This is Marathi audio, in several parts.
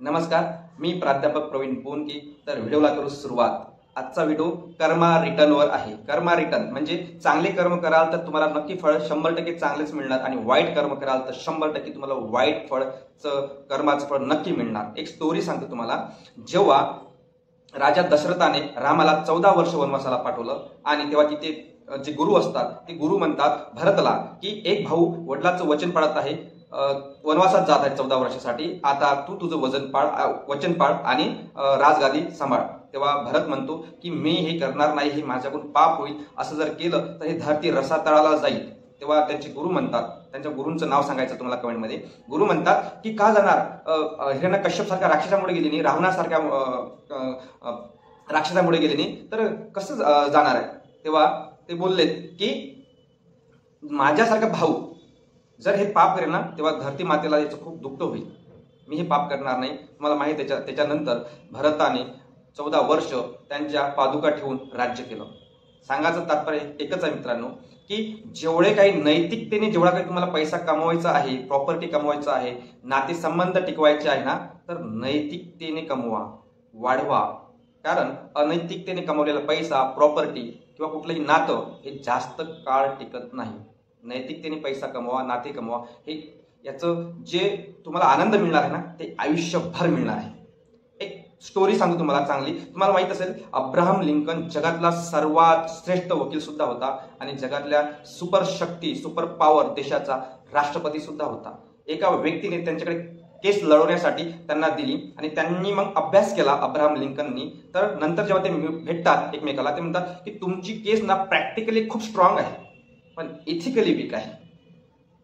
नमस्कार, मी प्राध्यापक प्रवीण पोनकी। तर व्हिडिओला करू सुरुवात। आजचा व्हिडिओ कर्मा रिटर्नवर आहे। कर्मा रिटर्न म्हणजे चांगले कर्म कराल तर तुम्हाला नक्की फळ 100% चांगलेच मिळणार आणि वाईट कर्म कराल तर 100% तुम्हाला वाईट फळचं कर्माचं फळ नक्की मिळणार। एक स्टोरी सांगतो तुम्हाला। जेव्हा राजा दशरथाने रामाला 14 वर्ष वनवासाला पाठवलं आणि तेव्हा तिथे जे गुरु असतात ते गुरु म्हणतात भरतला की एक भाऊ वडिलांचं वचन पाळत आहे, वनवासात जात आहे 14 वर्षासाठी, आता तू तुझं वचन पाळ आणि राजगादी सांभाळ। तेव्हा भरत म्हणतो की मी हे करणार नाही, हे माझ्याकडून पाप होईल, असं जर केलं तर हे धरती रसातळाला जाईल। तेव्हा त्यांचे गुरु म्हणतात, त्यांच्या गुरूंचं नाव सांगायचं तुम्हाला कमेंटमध्ये। गुरु म्हणतात की का जाणार, हिरण्यकश्यप सारख्या राक्षसामुळे गेली नाही, रावणासारख्या राक्षसामुळे गेली नाही, तर कसं जाणार आहे। तेव्हा ते बोललेत की माझ्यासारखा भाऊ जर हे पाप करेल ना तेव्हा धरती मातेला याचं खूप दुःख होईल, मी हे पाप करणार नाही। तुम्हाला माहिती आहे त्याच्यानंतर भरताने 14 वर्ष त्यांच्या पादुका ठेवून राज्य केलं। सांगायचं तात्पर्य एकच आहे मित्रांनो की जेवढे काही नैतिकतेने जेवढा काही तुम्हाला पैसा कमवायचा आहे, प्रॉपर्टी कमवायचा आहे, नातेसंबंध टिकवायचे आहे ना, तर नैतिकतेने कमवा, वाढवा। कारण अनैतिकतेने कमवलेला पैसा, प्रॉपर्टी किंवा कुठलंही नातं हे जास्त काळ टिकत नाही। नैतिकतेने पैसा कमवा, नाते कमवा, हे याचं जे तुम्हाला आनंद मिळणार आहे ना ते आयुष्यभर मिळणार आहे। एक स्टोरी सांगतो तुम्हाला चांगली। तुम्हाला माहित असेल अब्राहम लिंकन जगातला सर्वात श्रेष्ठ वकील सुद्धा होता आणि जगातल्या सुपर पॉवर देशाचा राष्ट्रपती सुद्धा होता। एका व्यक्तीने त्यांच्याकडे केस लढवण्यासाठी त्यांना दिली आणि त्यांनी मग अभ्यास केला अब्राहम लिंकननी। तर नंतर जेव्हा ते भेटतात एकमेकाला ते म्हणतात की तुमची केस ना प्रॅक्टिकली खूप स्ट्रॉंग आहे पण इथिकली वीक आहे।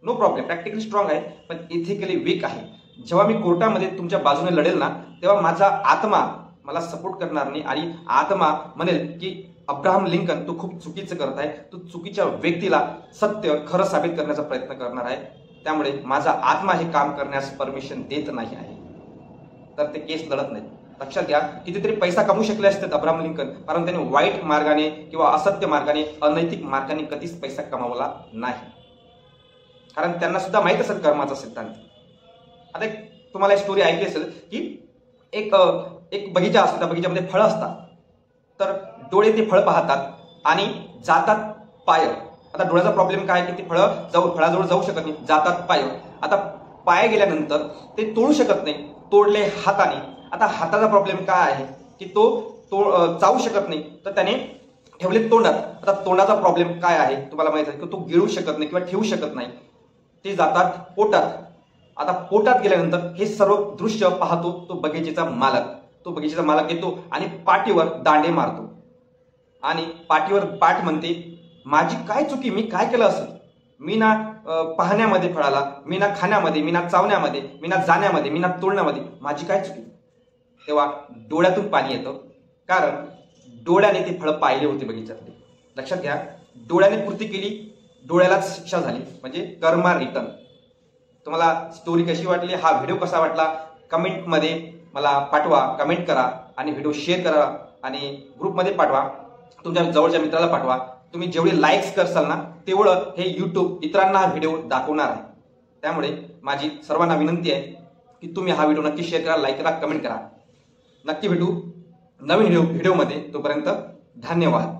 नो प्रॉब्लेम, प्रॅक्टिकली स्ट्रॉंग आहे पण इथिकली वीक आहे। जेव्हा मी कोर्टामध्ये तुमच्या बाजूने लढेल ना तेव्हा माझा आत्मा मला सपोर्ट करणार नाही आणि आत्मा म्हणेल की अब्राहम लिंकन तू खूप चुकीचं करत आहे, तू चुकीच्या व्यक्तीला सत्य खरं साबित करण्याचा प्रयत्न करणार आहे, त्यामुळे माझा आत्मा हे काम करण्यास परमिशन देत नाही आहे। तर ते केस लढत नाही। लक्षात घ्या, कितीतरी पैसा कमवू शकले असतात अब्राहम लिंकन, कारण त्यांनी वाईट मार्गाने किंवा असत्य मार्गाने, अनैतिक मार्गाने कधीच पैसा कमावला नाही, कारण त्यांना सुद्धा माहित असेल कर्माचा सिद्धांत। आता एक तुम्हाला स्टोरी ऐकली असेल की एक बगीचा असतो, त्या बगीच्यामध्ये फळं असतात। तर डोळे ते फळ पाहतात आणि जातात पाय। आता डोळ्याचा प्रॉब्लेम काय की ते फळाजवळ जाऊ शकत नाही, जातात पाय। आता पाय गेल्यानंतर ते तोडू शकत नाही, तोडले हाताने। आता हाताचा प्रॉब्लेम काय आहे की तो चावू शकत नाही, तर त्याने ठेवले तोंडात। आता तोंडाचा प्रॉब्लेम काय आहे तुम्हाला माहित आहे की तो गिळू शकत नाही किंवा ठेवू शकत नाही, ते जातात पोटात। आता पोटात गेल्यानंतर हे सर्व दृश्य पाहतो तो बगीचेचा मालक। तो बगीचेचा मालक येतो आणि पाठीवर दांडे मारतो आणि पाठीवर पाठ म्हणते माझी काय चुकी, मी काय केलं असं, मी ना पाहण्यामध्ये फळाला, मी ना खाण्यामध्ये, मी ना चावण्यामध्ये, मी ना जाण्यामध्ये, मी ना तोडण्यामध्ये, माझी काय चुकी। तेव्हा डोळ्यातून पाणी येतं, कारण डोळ्याने ते फळ पाहिले होते बगीच्यातले। लक्षात घ्या, डोळ्याने कृती केली, डोळ्यालाच शिक्षा झाली, म्हणजे कर्मा रिटर्न। तुम्हाला स्टोरी कशी वाटली, हा व्हिडिओ कसा वाटला, कमेंटमध्ये मला पाठवा, कमेंट करा आणि व्हिडिओ शेअर करा आणि ग्रुपमध्ये पाठवा, तुमच्या जवळच्या मित्राला पाठवा। तुम्ही जेवढे लाईक्स करसाल ना तेवढं हे यूट्यूब इतरांना हा व्हिडिओ दाखवणार आहे। त्यामुळे माझी सर्वांना विनंती आहे की तुम्ही हा व्हिडिओ नक्की शेअर करा, लाईक करा, कमेंट करा। नक्की भेटू नवीन व्हिडिओमध्ये, तोपर्यंत धन्यवाद।